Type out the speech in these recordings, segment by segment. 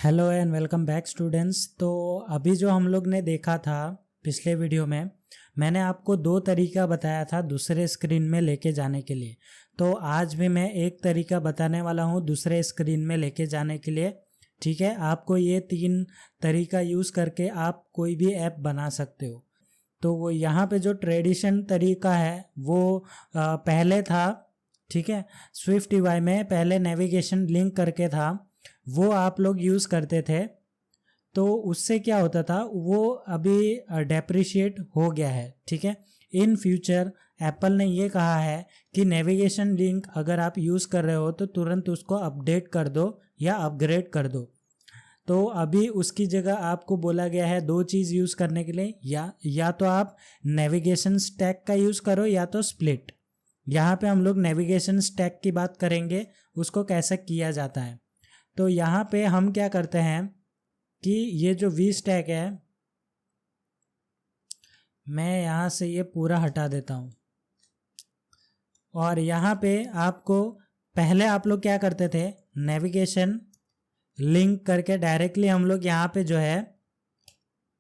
Hello and welcome back students. तो अभी जो हम लोग ने देखा था पिछले वीडियो में, मैंने आपको दो तरीका बताया था दूसरे स्क्रीन में लेके जाने के लिए। तो आज भी मैं एक तरीका बताने वाला हूँ दूसरे स्क्रीन में लेके जाने के लिए। ठीक है, आपको ये तीन तरीका यूज़ करके आप कोई भी ऐप बना सकते हो। तो वो यहाँ पे जो ट्रेडिशन तरीका है वो पहले था। ठीक है, स्विफ्ट यूआई में पहले नेविगेशन लिंक करके था, वो आप लोग यूज़ करते थे। तो उससे क्या होता था, वो अभी डेप्रिशिएट हो गया है। ठीक है, इन फ्यूचर एप्पल ने ये कहा है कि नेविगेशन लिंक अगर आप यूज़ कर रहे हो तो तुरंत उसको अपडेट कर दो या अपग्रेड कर दो। तो अभी उसकी जगह आपको बोला गया है दो चीज़ यूज़ करने के लिए, या तो आप नेविगेशन स्टैक का यूज़ करो या तो स्प्लिट। यहाँ पे हम लोग नेविगेशन स्टैक की बात करेंगे, उसको कैसे किया जाता है। तो यहाँ पे हम क्या करते हैं कि ये जो वी स्टैक है, मैं यहाँ से ये पूरा हटा देता हूँ। और यहाँ पे आपको पहले आप लोग क्या करते थे, नेविगेशन लिंक करके डायरेक्टली हम लोग यहाँ पे जो है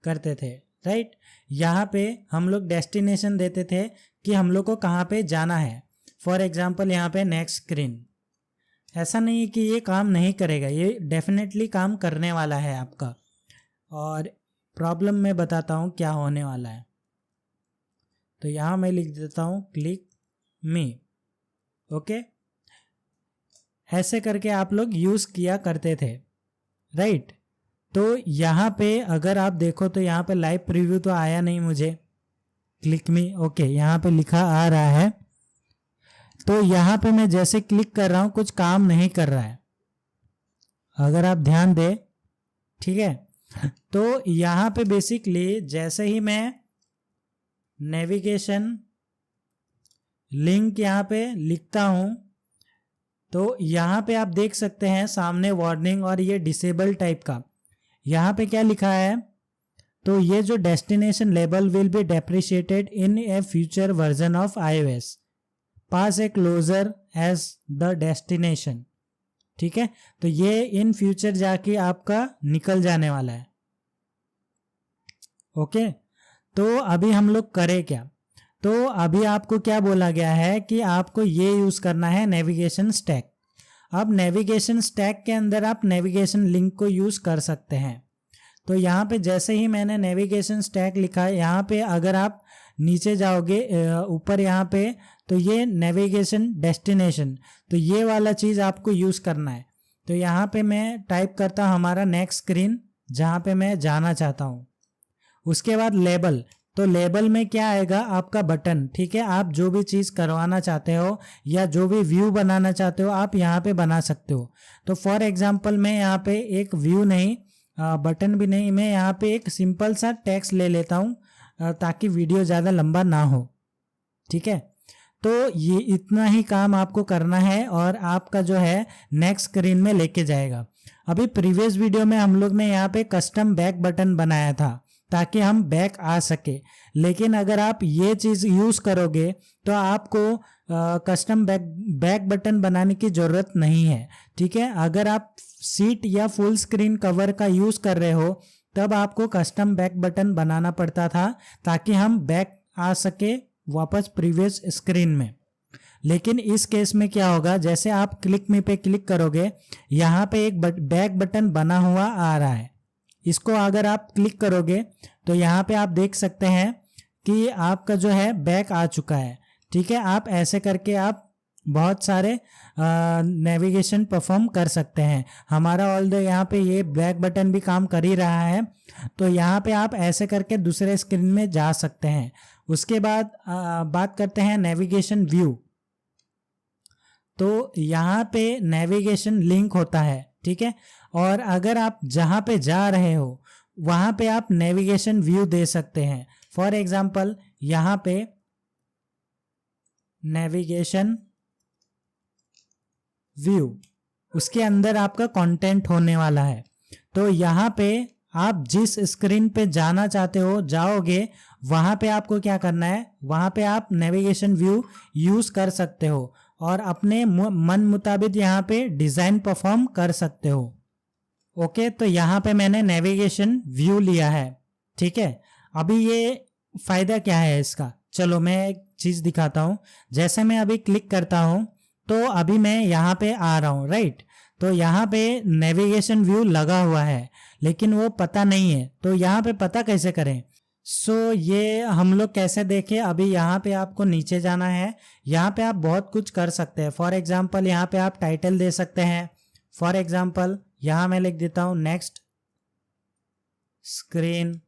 करते थे, राइट। यहाँ पे हम लोग डेस्टिनेशन देते थे कि हम लोग को कहाँ पे जाना है। फॉर एग्जांपल यहाँ पे नेक्स्ट स्क्रीन। ऐसा नहीं है कि ये काम नहीं करेगा, ये डेफिनेटली काम करने वाला है आपका। और प्रॉब्लम मैं बताता हूँ क्या होने वाला है। तो यहाँ मैं लिख देता हूँ क्लिक मी। ओके, ऐसे करके आप लोग यूज़ किया करते थे, राइट। तो यहाँ पे अगर आप देखो तो यहाँ पे लाइव प्रीव्यू तो आया नहीं मुझे, क्लिक मी। ओके, यहाँ पे लिखा आ रहा है। तो यहाँ पे मैं जैसे क्लिक कर रहा हूँ कुछ काम नहीं कर रहा है, अगर आप ध्यान दें। ठीक है, तो यहाँ पे बेसिकली जैसे ही मैं नेविगेशन लिंक यहाँ पे लिखता हूँ तो यहाँ पे आप देख सकते हैं सामने वार्निंग और ये डिसेबल टाइप का। यहाँ पे क्या लिखा है, तो ये जो destination label will be deprecated in a future version of iOS, pass a closure as the destination. ठीक है, तो ये इन फ्यूचर जाके आपका निकल जाने वाला है। ओके, तो अभी हम लोग करें क्या, तो अभी आपको क्या बोला गया है कि आपको ये यूज़ करना है नेविगेशन स्टैक। अब नेविगेशन स्टैक के अंदर आप नेविगेशन लिंक को यूज़ कर सकते हैं। तो यहाँ पे जैसे ही मैंने नेविगेशन स्टैक लिखा है, यहाँ पे अगर आप नीचे जाओगे ऊपर यहाँ पे, तो ये नेविगेशन डेस्टिनेशन, तो ये वाला चीज़ आपको यूज़ करना है। तो यहाँ पे मैं टाइप करता हूँ हमारा नेक्स्ट स्क्रीन जहाँ पे मैं जाना चाहता हूँ। उसके बाद लेबल, तो लेबल में क्या आएगा, आपका बटन। ठीक है, आप जो भी चीज़ करवाना चाहते हो या जो भी व्यू बनाना चाहते हो आप यहाँ पे बना सकते हो। तो फॉर एग्जांपल मैं यहाँ पे एक व्यू नहीं, बटन भी नहीं, मैं यहाँ पे एक सिंपल सा टेक्स्ट ले लेता हूँ ताकि वीडियो ज़्यादा लंबा ना हो। ठीक है, तो ये इतना ही काम आपको करना है और आपका जो है नेक्स्ट स्क्रीन में लेके जाएगा। अभी प्रीवियस वीडियो में हम लोग ने यहाँ पे कस्टम बैक बटन बनाया था ताकि हम बैक आ सके, लेकिन अगर आप ये चीज़ यूज़ करोगे तो आपको कस्टम बैक बटन बनाने की ज़रूरत नहीं है। ठीक है, अगर आप सीट या फुल स्क्रीन कवर का यूज़ कर रहे हो तब आपको कस्टम बैक बटन बनाना पड़ता था ताकि हम बैक आ सके वापस प्रीवियस स्क्रीन में। लेकिन इस केस में क्या होगा, जैसे आप क्लिक मी पे क्लिक करोगे, यहाँ पे एक बैक बटन बना हुआ आ रहा है। इसको अगर आप क्लिक करोगे तो यहाँ पे आप देख सकते हैं कि आपका जो है बैक आ चुका है। ठीक है, आप ऐसे करके आप बहुत सारे नेविगेशन परफॉर्म कर सकते हैं। हमारा ऑल यहाँ पे ये बैक बटन भी काम कर ही रहा है, तो यहाँ पे आप ऐसे करके दूसरे स्क्रीन में जा सकते हैं। उसके बाद बात करते हैं नेविगेशन व्यू। तो यहाँ पे नेविगेशन लिंक होता है। ठीक है, और अगर आप जहाँ पे जा रहे हो वहाँ पे आप नेविगेशन व्यू दे सकते हैं। फॉर एग्जांपल यहाँ पे नेविगेशन व्यू, उसके अंदर आपका कंटेंट होने वाला है। तो यहाँ पे आप जिस स्क्रीन पे जाना चाहते हो जाओगे, वहाँ पे आपको क्या करना है, वहाँ पे आप नेविगेशन व्यू यूज़ कर सकते हो और अपने मन मुताबिक यहाँ पे डिज़ाइन परफॉर्म कर सकते हो। ओके, तो यहाँ पे मैंने नेविगेशन व्यू लिया है, ठीक है। अभी ये फायदा क्या है इसका, चलो मैं एक चीज़ दिखाता हूँ। जैसे मैं अभी क्लिक करता हूँ तो अभी मैं यहाँ पे आ रहा हूँ, राइट। तो यहाँ पे नेविगेशन व्यू लगा हुआ है लेकिन वो पता नहीं है, तो यहाँ पे पता कैसे करें। ये हम लोग कैसे देखें, अभी यहाँ पे आपको नीचे जाना है। यहाँ पे आप बहुत कुछ कर सकते हैं। फॉर एग्जाम्पल यहाँ पे आप टाइटल दे सकते हैं। फॉर एग्जाम्पल यहाँ मैं लिख देता हूँ नेक्स्ट स्क्रीन।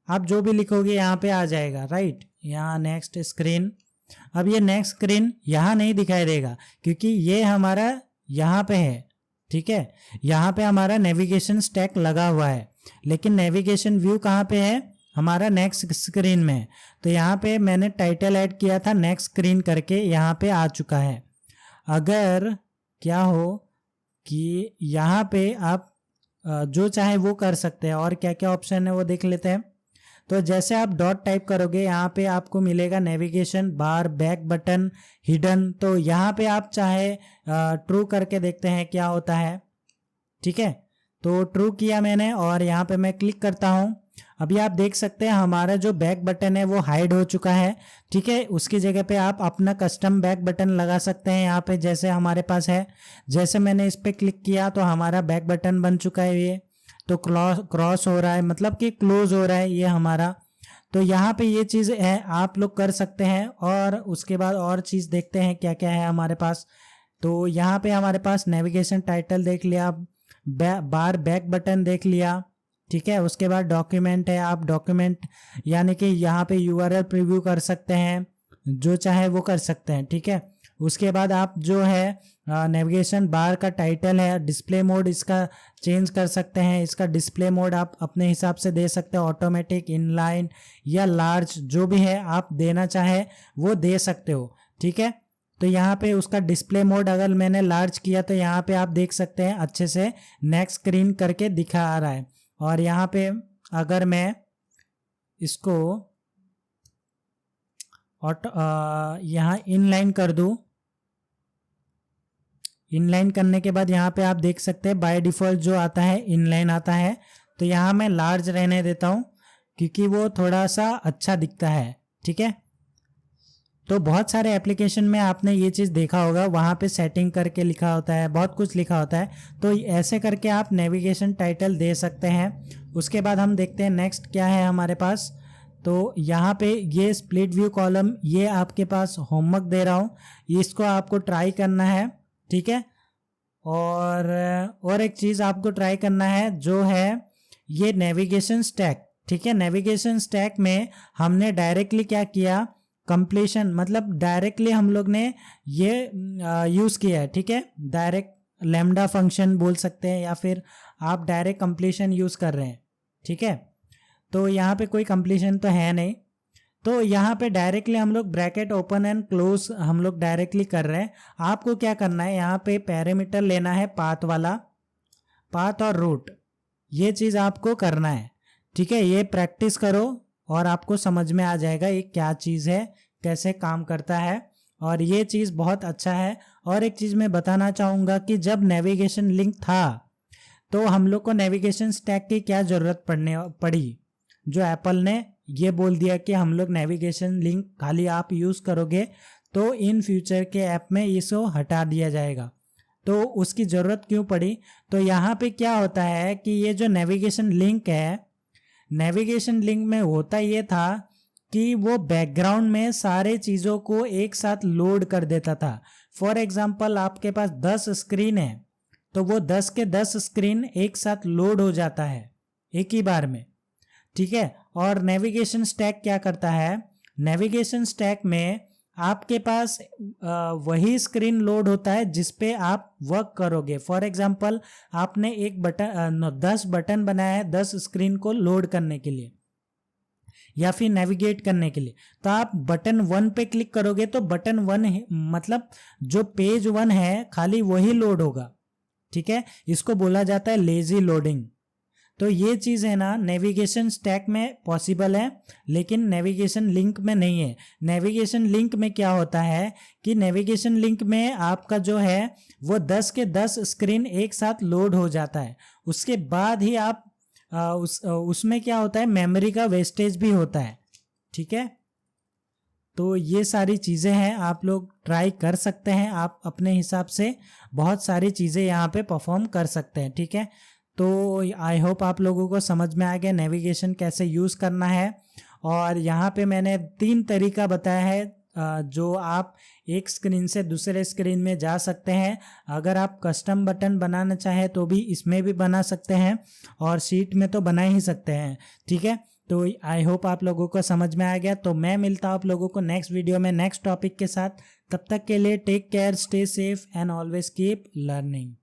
आप जो भी लिखोगे यहाँ पे आ जाएगा, राइट। यहाँ नेक्स्ट स्क्रीन। अब ये नेक्स्ट स्क्रीन यहाँ नहीं दिखाई देगा क्योंकि ये हमारा यहाँ पे है, ठीक है। यहाँ पे हमारा नेविगेशन स्टैक लगा हुआ है, लेकिन नेविगेशन व्यू कहाँ पे है, हमारा नेक्स्ट स्क्रीन में। तो यहाँ पे मैंने टाइटल ऐड किया था नेक्स्ट स्क्रीन करके, यहाँ पे आ चुका है। अगर क्या हो कि यहाँ पे आप जो चाहे वो कर सकते हैं, और क्या क्या ऑप्शन है वो देख लेते हैं। तो जैसे आप डॉट टाइप करोगे यहाँ पे आपको मिलेगा navigation bar, back button, hidden. तो यहाँ पे आप चाहे ट्रू करके देखते हैं क्या होता है, ठीक है। तो ट्रू किया मैंने और यहाँ पे मैं क्लिक करता हूँ। अभी आप देख सकते हैं हमारा जो बैक बटन है वो हाइड हो चुका है, ठीक है। उसकी जगह पे आप अपना कस्टम बैक बटन लगा सकते हैं यहाँ पे, जैसे हमारे पास है। जैसे मैंने इस पे क्लिक किया तो हमारा बैक बटन बन चुका है। ये तो क्रॉस हो रहा है, मतलब कि क्लोज हो रहा है ये हमारा। तो यहाँ पे ये चीज़ है, आप लोग कर सकते हैं। और उसके बाद और चीज़ देखते हैं क्या क्या है हमारे पास। तो यहाँ पे हमारे पास नेविगेशन टाइटल देख लिया, बार बैक बटन देख लिया, ठीक है। उसके बाद डॉक्यूमेंट है, आप डॉक्यूमेंट यानी कि यहाँ पे यूआरएल प्रीव्यू कर सकते हैं, जो चाहे वो कर सकते हैं, ठीक है। उसके बाद आप जो है नेविगेशन बार का टाइटल है, डिस्प्ले मोड इसका चेंज कर सकते हैं। इसका डिस्प्ले मोड आप अपने हिसाब से दे सकते हैं, ऑटोमेटिक, इनलाइन या लार्ज, जो भी है आप देना चाहे वो दे सकते हो, ठीक है। तो यहाँ पे उसका डिस्प्ले मोड अगर मैंने लार्ज किया तो यहाँ पे आप देख सकते हैं अच्छे से नेक्स्ट स्क्रीन करके दिखा आ रहा है। और यहाँ पे अगर मैं इसको यहाँ इनलाइन कर दूँ, इनलाइन करने के बाद यहाँ पे आप देख सकते हैं बाय डिफ़ॉल्ट जो आता है इनलाइन आता है। तो यहाँ मैं लार्ज रहने देता हूँ क्योंकि वो थोड़ा सा अच्छा दिखता है, ठीक है। तो बहुत सारे एप्लीकेशन में आपने ये चीज़ देखा होगा, वहाँ पे सेटिंग करके लिखा होता है, बहुत कुछ लिखा होता है। तो ऐसे करके आप नेविगेशन टाइटल दे सकते हैं। उसके बाद हम देखते हैं नेक्स्ट क्या है हमारे पास। तो यहाँ पे ये स्प्लिट व्यू कॉलम, ये आपके पास होमवर्क दे रहा हूँ, इसको आपको ट्राई करना है, ठीक है। और एक चीज़ आपको ट्राई करना है जो है ये नेविगेशन स्टैक, ठीक है। नेविगेशन स्टैक में हमने डायरेक्टली क्या किया, कंप्लीशन, मतलब डायरेक्टली हम लोग ने ये यूज़ किया है, ठीक है। डायरेक्ट लैम्डा फंक्शन बोल सकते हैं या फिर आप डायरेक्ट कंप्लीशन यूज़ कर रहे हैं, ठीक है। तो यहाँ पे कोई कंप्लीशन तो है नहीं, तो यहाँ पे डायरेक्टली हम लोग ब्रैकेट ओपन एंड क्लोज हम लोग डायरेक्टली कर रहे हैं। आपको क्या करना है, यहाँ पे पैरामीटर लेना है पाथ वाला, पाथ और रूट, ये चीज़ आपको करना है, ठीक है। ये प्रैक्टिस करो और आपको समझ में आ जाएगा ये क्या चीज़ है, कैसे काम करता है, और ये चीज़ बहुत अच्छा है। और एक चीज़ मैं बताना चाहूँगा कि जब नेविगेशन लिंक था तो हम लोग को नेविगेशन स्टैक की क्या ज़रूरत पड़ी, जो एप्पल ने ये बोल दिया कि हम लोग नेविगेशन लिंक खाली आप यूज़ करोगे तो इन फ्यूचर के ऐप में इसको हटा दिया जाएगा। तो उसकी ज़रूरत क्यों पड़ी, तो यहाँ पे क्या होता है कि ये जो नेविगेशन लिंक है, नेविगेशन लिंक में होता ये था कि वो बैकग्राउंड में सारे चीज़ों को एक साथ लोड कर देता था। फॉर एग्जांपल आपके पास 10 स्क्रीन है तो वो 10 के 10 स्क्रीन एक साथ लोड हो जाता है एक ही बार में, ठीक है। और नेविगेशन स्टैक क्या करता है, नेविगेशन स्टैक में आपके पास वही स्क्रीन लोड होता है जिस पे आप वर्क करोगे। फॉर एग्जांपल आपने एक बटन 10 बटन बनाया है 10 स्क्रीन को लोड करने के लिए या फिर नेविगेट करने के लिए, तो आप बटन 1 पे क्लिक करोगे तो बटन 1 मतलब जो पेज 1 है खाली वही लोड होगा, ठीक है। इसको बोला जाता है लेजी लोडिंग। तो ये चीज़ है ना नेविगेशन स्टैक में पॉसिबल है लेकिन नेविगेशन लिंक में नहीं है। नेविगेशन लिंक में क्या होता है कि नेविगेशन लिंक में आपका जो है वो 10 के 10 स्क्रीन एक साथ लोड हो जाता है। उसके बाद ही आप उसमें क्या होता है, मेमोरी का वेस्टेज भी होता है। ठीक है, तो ये सारी चीज़ें हैं, आप लोग ट्राई कर सकते हैं, आप अपने हिसाब से बहुत सारी चीज़ें यहाँ पे परफॉर्म कर सकते हैं। ठीक है, तो आई होप आप लोगों को समझ में आ गया नेविगेशन कैसे यूज़ करना है। और यहाँ पे मैंने 3 तरीका बताया है जो आप एक स्क्रीन से दूसरे स्क्रीन में जा सकते हैं। अगर आप कस्टम बटन बनाना चाहें तो भी इसमें भी बना सकते हैं, और शीट में तो बना ही सकते हैं। ठीक है, तो आई होप आप लोगों को समझ में आ गया। तो मैं मिलता हूँ आप लोगों को नेक्स्ट वीडियो में नेक्स्ट टॉपिक के साथ। तब तक के लिए take care, stay safe and always keep learning.